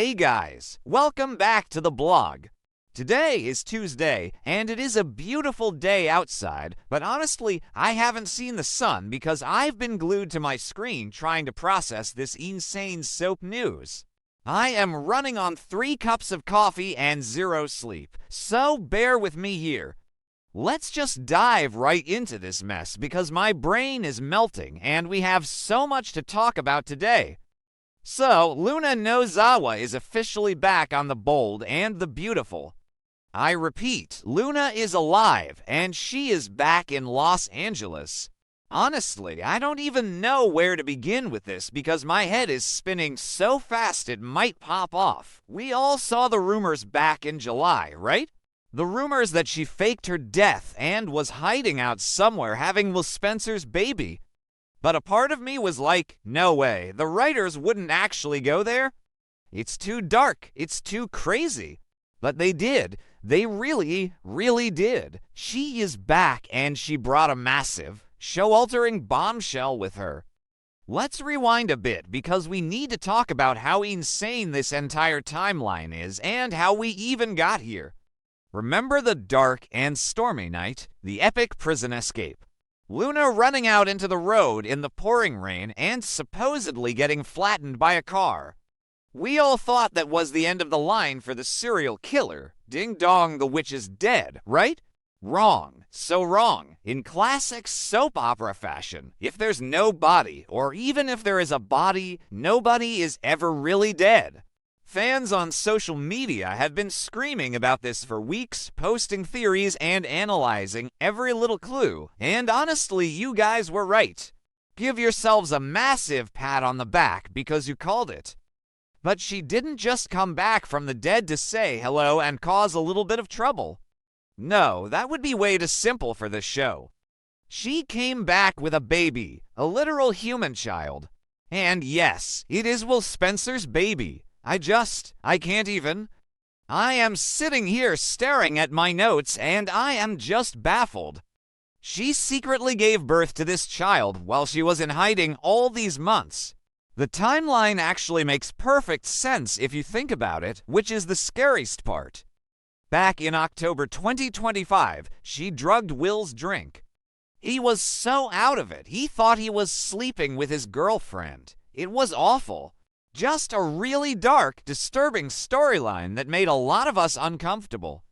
Hey guys, welcome back to the blog. Today is Tuesday, and it is a beautiful day outside, but honestly, I haven't seen the sun because I've been glued to my screen trying to process this insane soap news. I am running on 3 cups of coffee and 0 sleep, so bear with me here. Let's just dive right into this mess because my brain is melting and we have so much to talk about today. So, Luna Nozawa is officially back on the Bold and the Beautiful. I repeat, Luna is alive, and she is back in Los Angeles. Honestly, I don't even know where to begin with this because my head is spinning so fast it might pop off. We all saw the rumors back in July, right? The rumors that she faked her death and was hiding out somewhere having Will Spencer's baby. But a part of me was like, no way, the writers wouldn't actually go there. It's too dark, it's too crazy. But they did. They really, really did. She is back and she brought a massive, show-altering bombshell with her. Let's rewind a bit because we need to talk about how insane this entire timeline is and how we even got here. Remember the dark and stormy night, the epic prison escape. Luna running out into the road in the pouring rain and supposedly getting flattened by a car. We all thought that was the end of the line for the serial killer. Ding dong, the witch is dead, right? Wrong. So wrong. In classic soap opera fashion, if there's no body, or even if there is a body, nobody is ever really dead. Fans on social media have been screaming about this for weeks, posting theories and analyzing every little clue, and honestly, you guys were right. Give yourselves a massive pat on the back because you called it. But she didn't just come back from the dead to say hello and cause a little bit of trouble. No, that would be way too simple for this show. She came back with a baby, a literal human child. And yes, it is Will Spencer's baby. I can't even. I am sitting here staring at my notes and I am just baffled. She secretly gave birth to this child while she was in hiding all these months. The timeline actually makes perfect sense if you think about it, which is the scariest part. Back in October 2025, she drugged Will's drink. He was so out of it, he thought he was sleeping with his girlfriend. It was awful. Just a really dark, disturbing storyline that made a lot of us uncomfortable.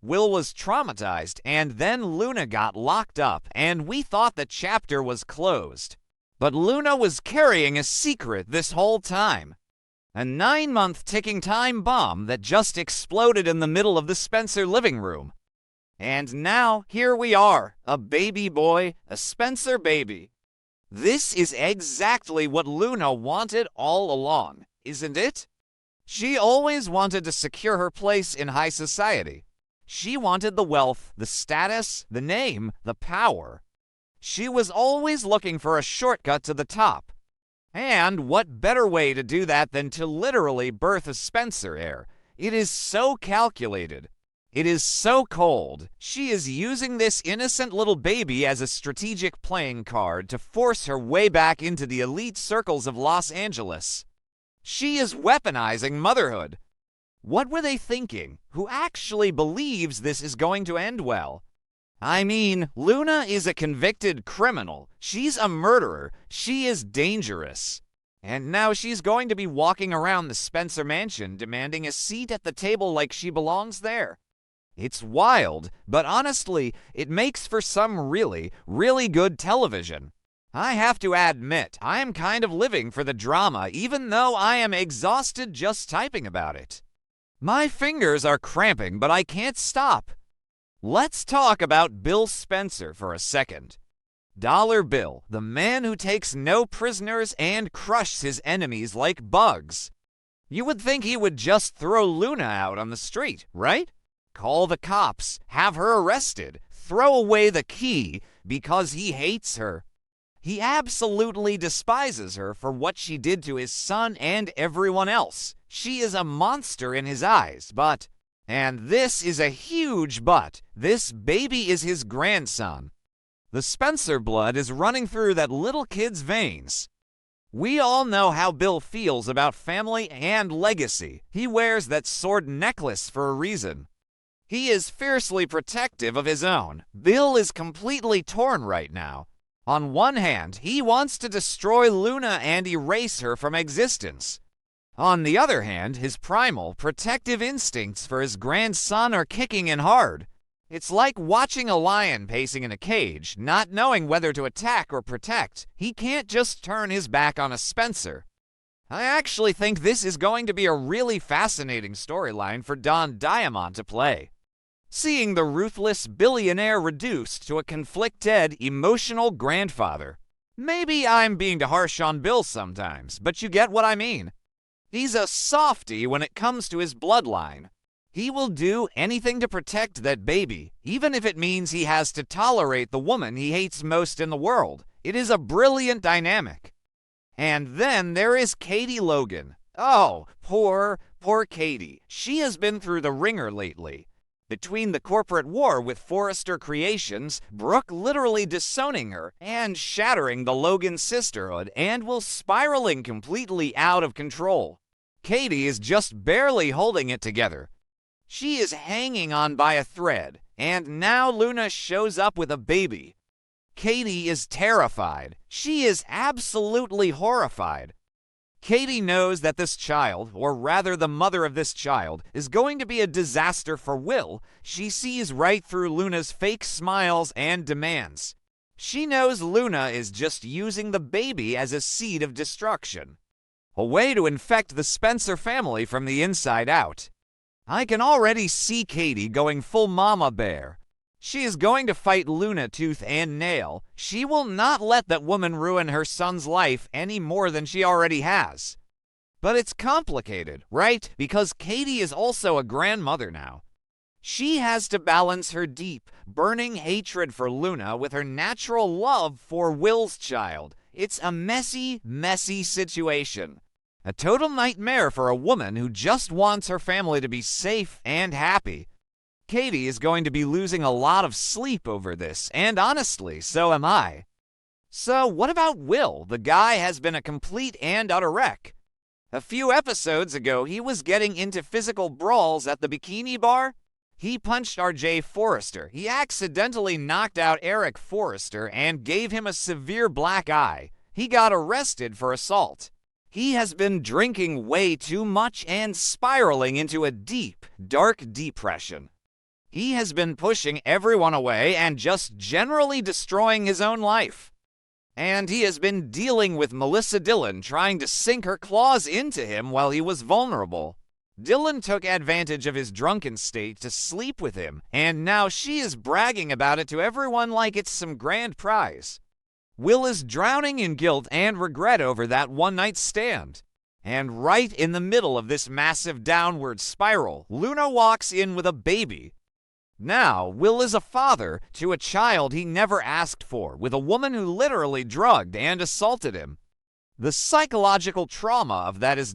Will was traumatized, and then Luna got locked up, and we thought the chapter was closed. But Luna was carrying a secret this whole time. A 9-month ticking time bomb that just exploded in the middle of the Spencer living room. And now, here we are, a baby boy, a Spencer baby. This is exactly what Luna wanted all along, isn't it? She always wanted to secure her place in high society. She wanted the wealth, the status, the name, the power. She was always looking for a shortcut to the top. And what better way to do that than to literally birth a Spencer heir? It is so calculated. It is so cold. She is using this innocent little baby as a strategic playing card to force her way back into the elite circles of Los Angeles. She is weaponizing motherhood. What were they thinking? Who actually believes this is going to end well? I mean, Luna is a convicted criminal. She's a murderer. She is dangerous. And now she's going to be walking around the Spencer mansion demanding a seat at the table like she belongs there. It's wild, but honestly, it makes for some really, really good television. I have to admit, I am kind of living for the drama even though I am exhausted just typing about it. My fingers are cramping, but I can't stop. Let's talk about Bill Spencer for a second. Dollar Bill, the man who takes no prisoners and crushes his enemies like bugs. You would think he would just throw Luna out on the street, right? Call the cops, have her arrested, throw away the key because he hates her. He absolutely despises her for what she did to his son and everyone else. She is a monster in his eyes, but, and this is a huge but, this baby is his grandson. The Spencer blood is running through that little kid's veins. We all know how Bill feels about family and legacy. He wears that sword necklace for a reason. He is fiercely protective of his own. Bill is completely torn right now. On one hand, he wants to destroy Luna and erase her from existence. On the other hand, his primal, protective instincts for his grandson are kicking in hard. It's like watching a lion pacing in a cage, not knowing whether to attack or protect. He can't just turn his back on a Spencer. I actually think this is going to be a really fascinating storyline for Don Diamond to play. Seeing the ruthless billionaire reduced to a conflicted, emotional grandfather. Maybe I'm being too harsh on Bill sometimes, but you get what I mean. He's a softie when it comes to his bloodline. He will do anything to protect that baby, even if it means he has to tolerate the woman he hates most in the world. It is a brilliant dynamic. And then there is Katie Logan. Oh, poor Katie. She has been through the ringer lately. Between the corporate war with Forrester Creations, Brooke literally disowning her and shattering the Logan sisterhood and will spiraling completely out of control. Katie is just barely holding it together. She is hanging on by a thread, and now Luna shows up with a baby. Katie is terrified. She is absolutely horrified. Katie knows that this child, or rather the mother of this child, is going to be a disaster for Will. She sees right through Luna's fake smiles and demands. She knows Luna is just using the baby as a seed of destruction. A way to infect the Spencer family from the inside out. I can already see Katie going full mama bear. She is going to fight Luna tooth and nail. She will not let that woman ruin her son's life any more than she already has. But it's complicated, right? Because Katie is also a grandmother now. She has to balance her deep, burning hatred for Luna with her natural love for Will's child. It's a messy, messy situation. A total nightmare for a woman who just wants her family to be safe and happy. Katie is going to be losing a lot of sleep over this, and honestly, so am I. So what about Will? The guy has been a complete and utter wreck. A few episodes ago, he was getting into physical brawls at the bikini bar. He punched R.J. Forrester. He accidentally knocked out Eric Forrester and gave him a severe black eye. He got arrested for assault. He has been drinking way too much and spiraling into a deep, dark depression. He has been pushing everyone away and just generally destroying his own life. And he has been dealing with Melissa Dillon trying to sink her claws into him while he was vulnerable. Dillon took advantage of his drunken state to sleep with him, and now she is bragging about it to everyone like it's some grand prize. Will is drowning in guilt and regret over that one-night stand. And right in the middle of this massive downward spiral, Luna walks in with a baby. Now, Will is a father to a child he never asked for, with a woman who literally drugged and assaulted him. The psychological trauma of that is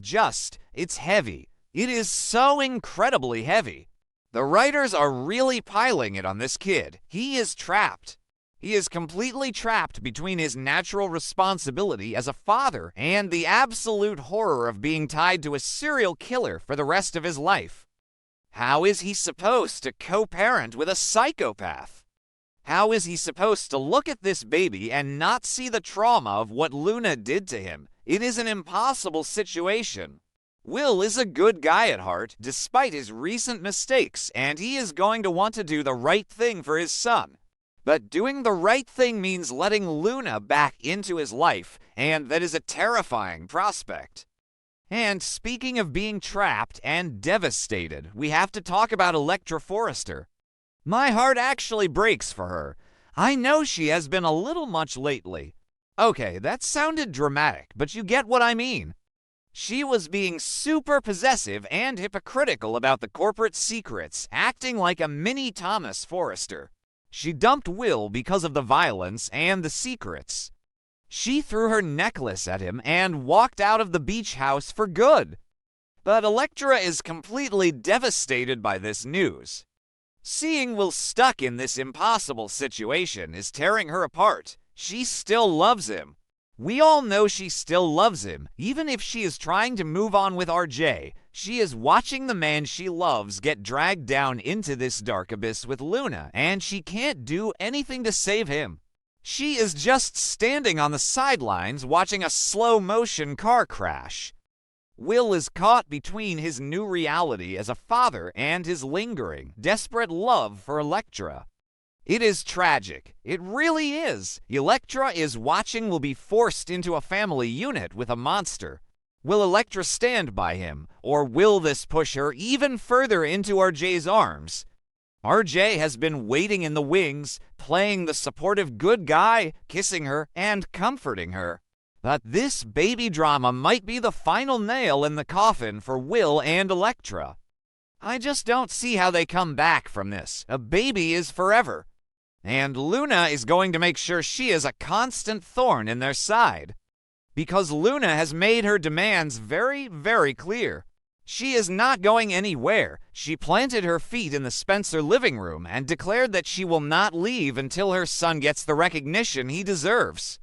it's heavy. It is so incredibly heavy. The writers are really piling it on this kid. He is trapped. He is completely trapped between his natural responsibility as a father and the absolute horror of being tied to a serial killer for the rest of his life. How is he supposed to co-parent with a psychopath? How is he supposed to look at this baby and not see the trauma of what Luna did to him? It is an impossible situation. Will is a good guy at heart, despite his recent mistakes, and he is going to want to do the right thing for his son. But doing the right thing means letting Luna back into his life, and that is a terrifying prospect. And speaking of being trapped and devastated, we have to talk about Electra Forrester. My heart actually breaks for her. I know she has been a little much lately. Okay, that sounded dramatic, but you get what I mean. She was being super possessive and hypocritical about the corporate secrets, acting like a mini Thomas Forrester. She dumped Will because of the violence and the secrets. She threw her necklace at him and walked out of the beach house for good. But Electra is completely devastated by this news. Seeing Will stuck in this impossible situation is tearing her apart. She still loves him. We all know she still loves him, even if she is trying to move on with RJ. She is watching the man she loves get dragged down into this dark abyss with Luna, and she can't do anything to save him. She is just standing on the sidelines watching a slow-motion car crash. Will is caught between his new reality as a father and his lingering, desperate love for Electra. It is tragic. It really is. Electra is watching Will be forced into a family unit with a monster. Will Electra stand by him, or will this push her even further into RJ's arms? RJ has been waiting in the wings, playing the supportive good guy, kissing her and comforting her. But this baby drama might be the final nail in the coffin for Will and Electra. I just don't see how they come back from this. A baby is forever. And Luna is going to make sure she is a constant thorn in their side. Because Luna has made her demands very, very clear. She is not going anywhere. She planted her feet in the Spencer living room and declared that she will not leave until her son gets the recognition he deserves.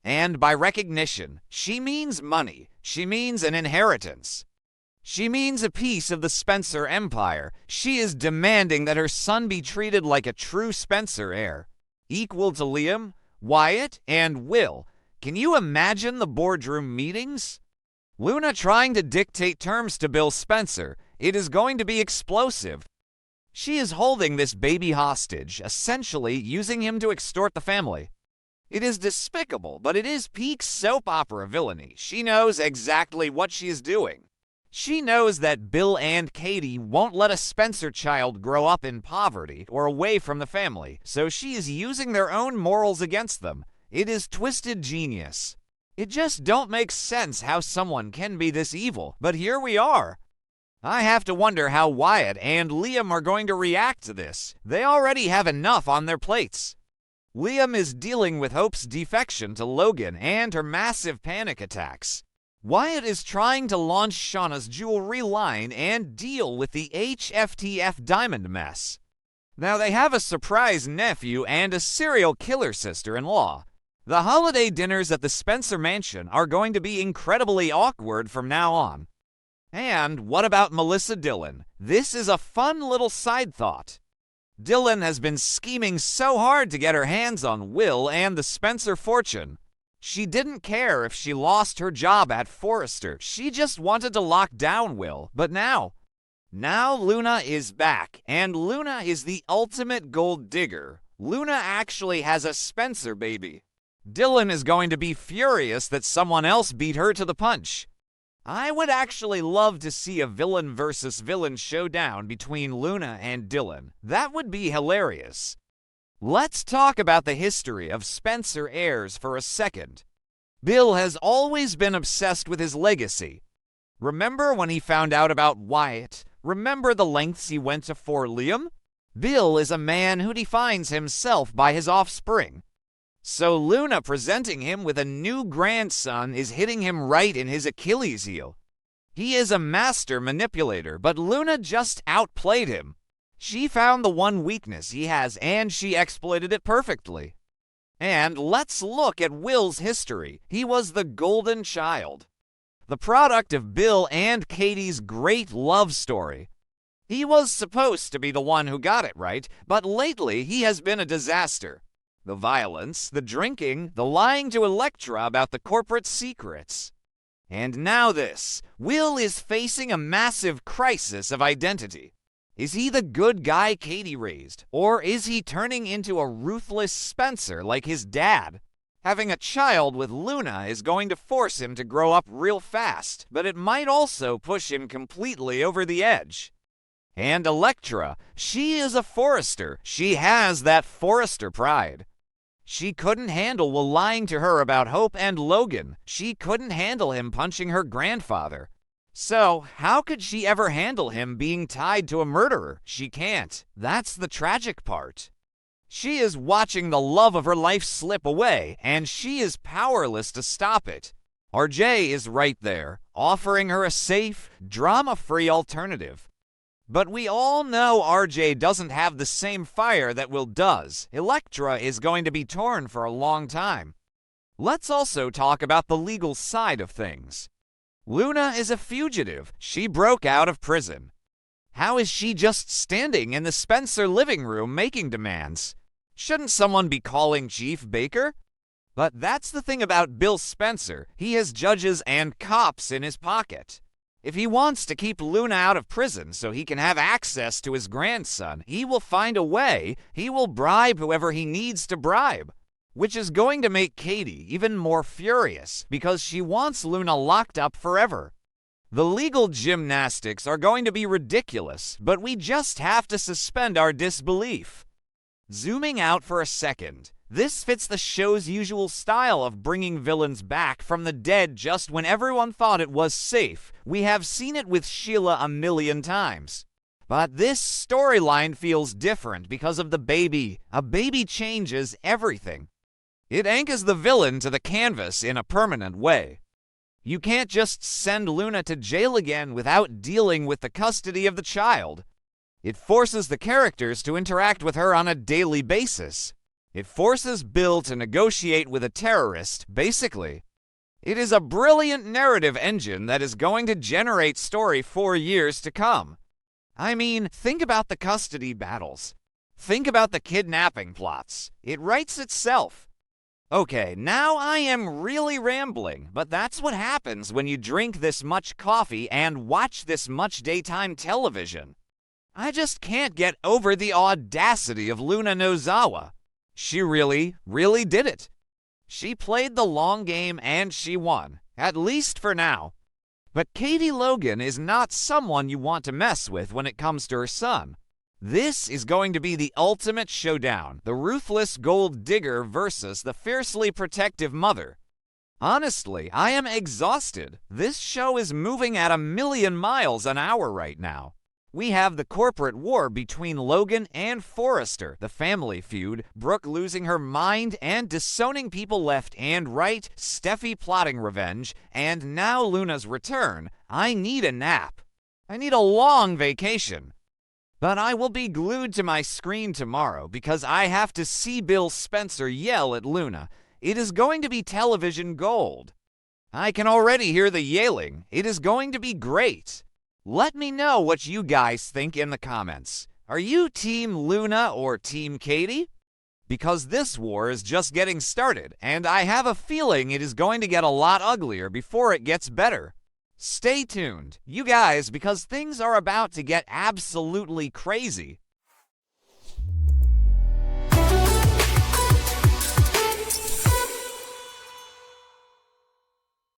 And by recognition, she means money. She means an inheritance. She means a piece of the Spencer empire. She is demanding that her son be treated like a true Spencer heir, equal to Liam, Wyatt, and Will. Can you imagine the boardroom meetings? Luna trying to dictate terms to Bill Spencer. It is going to be explosive. She is holding this baby hostage, essentially using him to extort the family. It is despicable, but it is peak soap opera villainy. She knows exactly what she is doing. She knows that Bill and Katie won't let a Spencer child grow up in poverty or away from the family, so she is using their own morals against them. It is twisted genius. It just don't make sense how someone can be this evil, but here we are. I have to wonder how Wyatt and Liam are going to react to this. They already have enough on their plates. Liam is dealing with Hope's defection to Logan and her massive panic attacks. Wyatt is trying to launch Shauna's jewelry line and deal with the HFTF diamond mess. Now they have a surprise nephew and a serial killer sister-in-law. The holiday dinners at the Spencer mansion are going to be incredibly awkward from now on. And what about Melissa Dillon? This is a fun little side thought. Dillon has been scheming so hard to get her hands on Will and the Spencer fortune. She didn't care if she lost her job at Forrester. She just wanted to lock down Will. But now Luna is back, and Luna is the ultimate gold digger. Luna actually has a Spencer baby. Dillon is going to be furious that someone else beat her to the punch. I would actually love to see a villain versus villain showdown between Luna and Dillon. That would be hilarious. Let's talk about the history of Spencer heirs for a second. Bill has always been obsessed with his legacy. Remember when he found out about Wyatt? Remember the lengths he went to for Liam? Bill is a man who defines himself by his offspring. So Luna presenting him with a new grandson is hitting him right in his Achilles heel. He is a master manipulator, but Luna just outplayed him. She found the one weakness he has, and she exploited it perfectly. And let's look at Will's history. He was the golden child, the product of Bill and Katie's great love story. He was supposed to be the one who got it right, but lately he has been a disaster. The violence, the drinking, the lying to Electra about the corporate secrets. And now this. Will is facing a massive crisis of identity. Is he the good guy Katie raised, or is he turning into a ruthless Spencer like his dad? Having a child with Luna is going to force him to grow up real fast, but it might also push him completely over the edge. And Electra, she is a Forrester. She has that Forrester pride. She couldn't handle Will lying to her about Hope and Logan. She couldn't handle him punching her grandfather. So, how could she ever handle him being tied to a murderer? She can't. That's the tragic part. She is watching the love of her life slip away, and she is powerless to stop it. RJ is right there, offering her a safe, drama-free alternative. But we all know RJ doesn't have the same fire that Will does. Electra is going to be torn for a long time. Let's also talk about the legal side of things. Luna is a fugitive. She broke out of prison. How is she just standing in the Spencer living room making demands? Shouldn't someone be calling Chief Baker? But that's the thing about Bill Spencer. He has judges and cops in his pocket. If he wants to keep Luna out of prison so he can have access to his grandson, he will find a way. He will bribe whoever he needs to bribe, which is going to make Katie even more furious because she wants Luna locked up forever. The legal gymnastics are going to be ridiculous, but we just have to suspend our disbelief. Zooming out for a second, this fits the show's usual style of bringing villains back from the dead just when everyone thought it was safe. We have seen it with Sheila a million times. But this storyline feels different because of the baby. A baby changes everything. It anchors the villain to the canvas in a permanent way. You can't just send Luna to jail again without dealing with the custody of the child. It forces the characters to interact with her on a daily basis. It forces Bill to negotiate with a terrorist, basically. It is a brilliant narrative engine that is going to generate story for years to come. I mean, think about the custody battles. Think about the kidnapping plots. It writes itself. Okay, now I am really rambling, but that's what happens when you drink this much coffee and watch this much daytime television. I just can't get over the audacity of Luna Nozawa. She really did it. She played the long game and she won, at least for now. But Katie Logan is not someone you want to mess with when it comes to her son. This is going to be the ultimate showdown, the ruthless gold digger versus the fiercely protective mother. Honestly, I am exhausted. This show is moving at 1,000,000 miles an hour right now. We have the corporate war between Logan and Forrester, the family feud, Brooke losing her mind and disowning people left and right, Steffy plotting revenge, and now Luna's return. I need a nap. I need a long vacation. But I will be glued to my screen tomorrow because I have to see Bill Spencer yell at Luna. It is going to be television gold. I can already hear the yelling. It is going to be great. Let me know what you guys think in the comments. Are you Team Luna or Team Katie? Because this war is just getting started, and I have a feeling it is going to get a lot uglier before it gets better. Stay tuned, you guys, because things are about to get absolutely crazy.